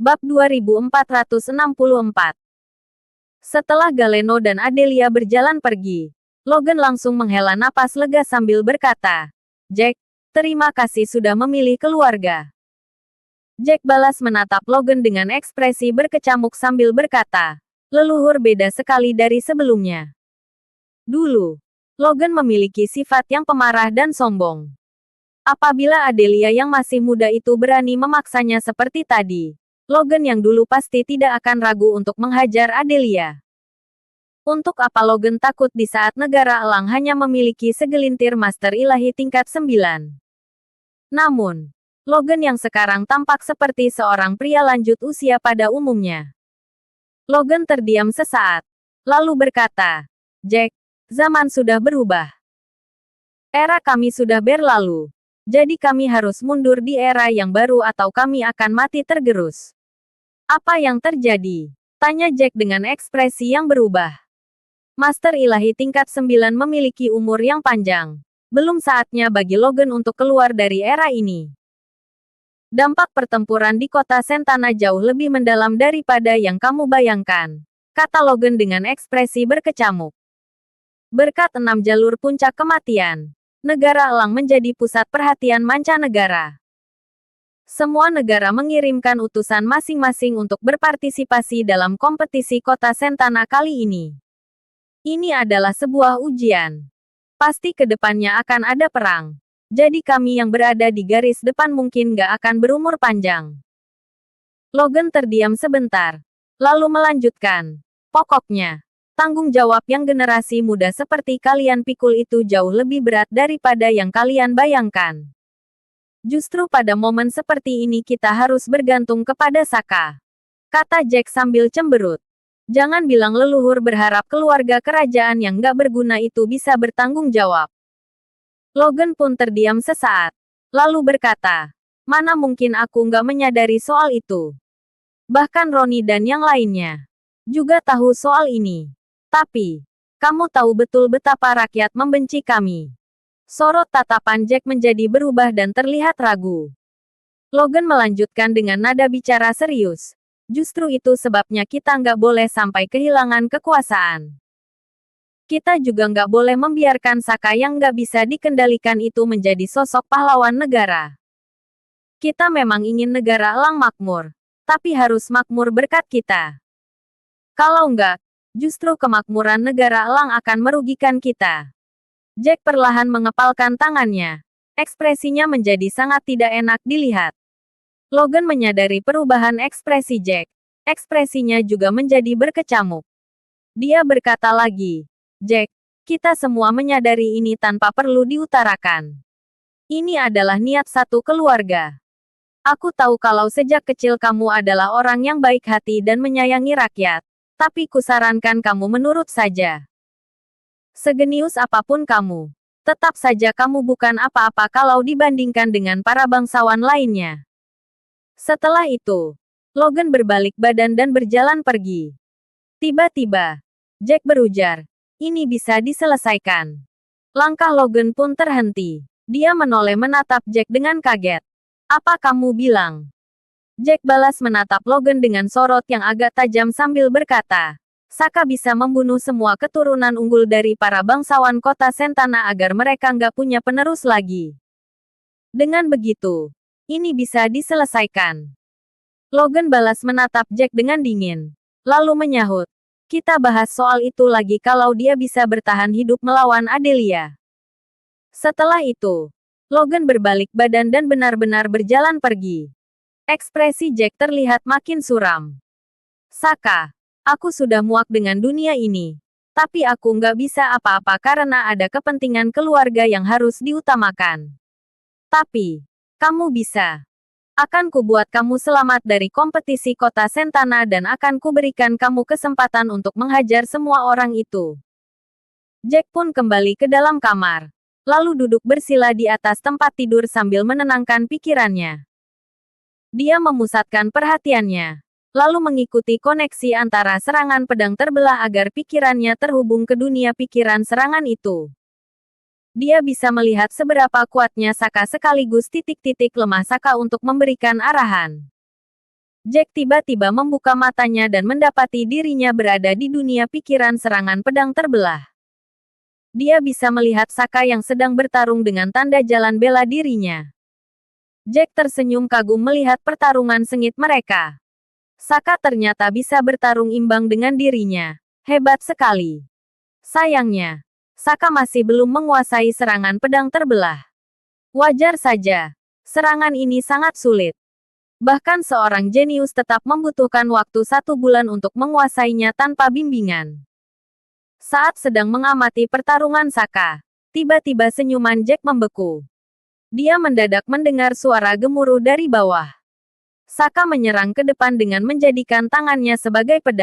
Bab 2464. Setelah Galeno dan Adelia berjalan pergi, Logan langsung menghela napas lega sambil berkata, "Jack, terima kasih sudah memilih keluarga." Jack balas menatap Logan dengan ekspresi berkecamuk sambil berkata, "Leluhur beda sekali dari sebelumnya. Dulu, Logan memiliki sifat yang pemarah dan sombong. Apabila Adelia yang masih muda itu berani memaksanya seperti tadi, Logan yang dulu pasti tidak akan ragu untuk menghajar Adelia. Untuk apa Logan takut di saat negara elang hanya memiliki segelintir master ilahi tingkat 9? Namun, Logan yang sekarang tampak seperti seorang pria lanjut usia pada umumnya." Logan terdiam sesaat, lalu berkata, "Jack, zaman sudah berubah. Era kami sudah berlalu. Jadi kami harus mundur di era yang baru atau kami akan mati tergerus." "Apa yang terjadi?" tanya Jack dengan ekspresi yang berubah. Master ilahi tingkat 9 memiliki umur yang panjang. Belum saatnya bagi Logan untuk keluar dari era ini. "Dampak pertempuran di kota Sentana jauh lebih mendalam daripada yang kamu bayangkan," kata Logan dengan ekspresi berkecamuk. "Berkat 6 jalur puncak kematian, negara elang menjadi pusat perhatian mancanegara. Semua negara mengirimkan utusan masing-masing untuk berpartisipasi dalam kompetisi kota Sentana kali ini. Ini adalah sebuah ujian. Pasti ke depannya akan ada perang. Jadi kami yang berada di garis depan mungkin gak akan berumur panjang." Logan terdiam sebentar, lalu melanjutkan, "Pokoknya, tanggung jawab yang generasi muda seperti kalian pikul itu jauh lebih berat daripada yang kalian bayangkan. Justru pada momen seperti ini kita harus bergantung kepada Saka," kata Jack sambil cemberut. "Jangan bilang leluhur berharap keluarga kerajaan yang gak berguna itu bisa bertanggung jawab." Logan pun terdiam sesaat, lalu berkata, "Mana mungkin aku nggak menyadari soal itu. Bahkan Roni dan yang lainnya juga tahu soal ini. Tapi, kamu tahu betul betapa rakyat membenci kami." Sorot tatapan Jack menjadi berubah dan terlihat ragu. Logan melanjutkan dengan nada bicara serius, "Justru itu sebabnya kita nggak boleh sampai kehilangan kekuasaan. Kita juga nggak boleh membiarkan Saka yang nggak bisa dikendalikan itu menjadi sosok pahlawan negara. Kita memang ingin negara elang makmur, tapi harus makmur berkat kita. Kalau nggak, justru kemakmuran negara elang akan merugikan kita." Jack perlahan mengepalkan tangannya. Ekspresinya menjadi sangat tidak enak dilihat. Logan menyadari perubahan ekspresi Jack. Ekspresinya juga menjadi berkecamuk. Dia berkata lagi, "Jack, kita semua menyadari ini tanpa perlu diutarakan. Ini adalah niat satu keluarga. Aku tahu kalau sejak kecil kamu adalah orang yang baik hati dan menyayangi rakyat. Tapi kusarankan kamu menurut saja. Segenius apapun kamu, tetap saja kamu bukan apa-apa kalau dibandingkan dengan para bangsawan lainnya." Setelah itu, Logan berbalik badan dan berjalan pergi. Tiba-tiba, Jack berujar, "Ini bisa diselesaikan." Langkah Logan pun terhenti. Dia menoleh menatap Jack dengan kaget. "Apa kamu bilang?" Jack balas menatap Logan dengan sorot yang agak tajam sambil berkata, "Saka bisa membunuh semua keturunan unggul dari para bangsawan kota Sentana agar mereka nggak punya penerus lagi. Dengan begitu, ini bisa diselesaikan." Logan balas menatap Jack dengan dingin, lalu menyahut, "Kita bahas soal itu lagi kalau dia bisa bertahan hidup melawan Adelia." Setelah itu, Logan berbalik badan dan benar-benar berjalan pergi. Ekspresi Jack terlihat makin suram. "Saka, aku sudah muak dengan dunia ini. Tapi aku nggak bisa apa-apa karena ada kepentingan keluarga yang harus diutamakan. Tapi, kamu bisa. Akan kubuat kamu selamat dari kompetisi kota Sentana dan akan kuberikan kamu kesempatan untuk menghajar semua orang itu." Jack pun kembali ke dalam kamar, lalu duduk bersila di atas tempat tidur sambil menenangkan pikirannya. Dia memusatkan perhatiannya, lalu mengikuti koneksi antara serangan pedang terbelah agar pikirannya terhubung ke dunia pikiran serangan itu. Dia bisa melihat seberapa kuatnya Saka sekaligus titik-titik lemah Saka untuk memberikan arahan. Jack tiba-tiba membuka matanya dan mendapati dirinya berada di dunia pikiran serangan pedang terbelah. Dia bisa melihat Saka yang sedang bertarung dengan tanda jalan bela dirinya. Jack tersenyum kagum melihat pertarungan sengit mereka. Saka ternyata bisa bertarung imbang dengan dirinya. Hebat sekali. Sayangnya, Saka masih belum menguasai serangan pedang terbelah. Wajar saja. Serangan ini sangat sulit. Bahkan seorang jenius tetap membutuhkan waktu 1 bulan untuk menguasainya tanpa bimbingan. Saat sedang mengamati pertarungan Saka, tiba-tiba senyuman Jack membeku. Dia mendadak mendengar suara gemuruh dari bawah. Saka menyerang ke depan dengan menjadikan tangannya sebagai pedang.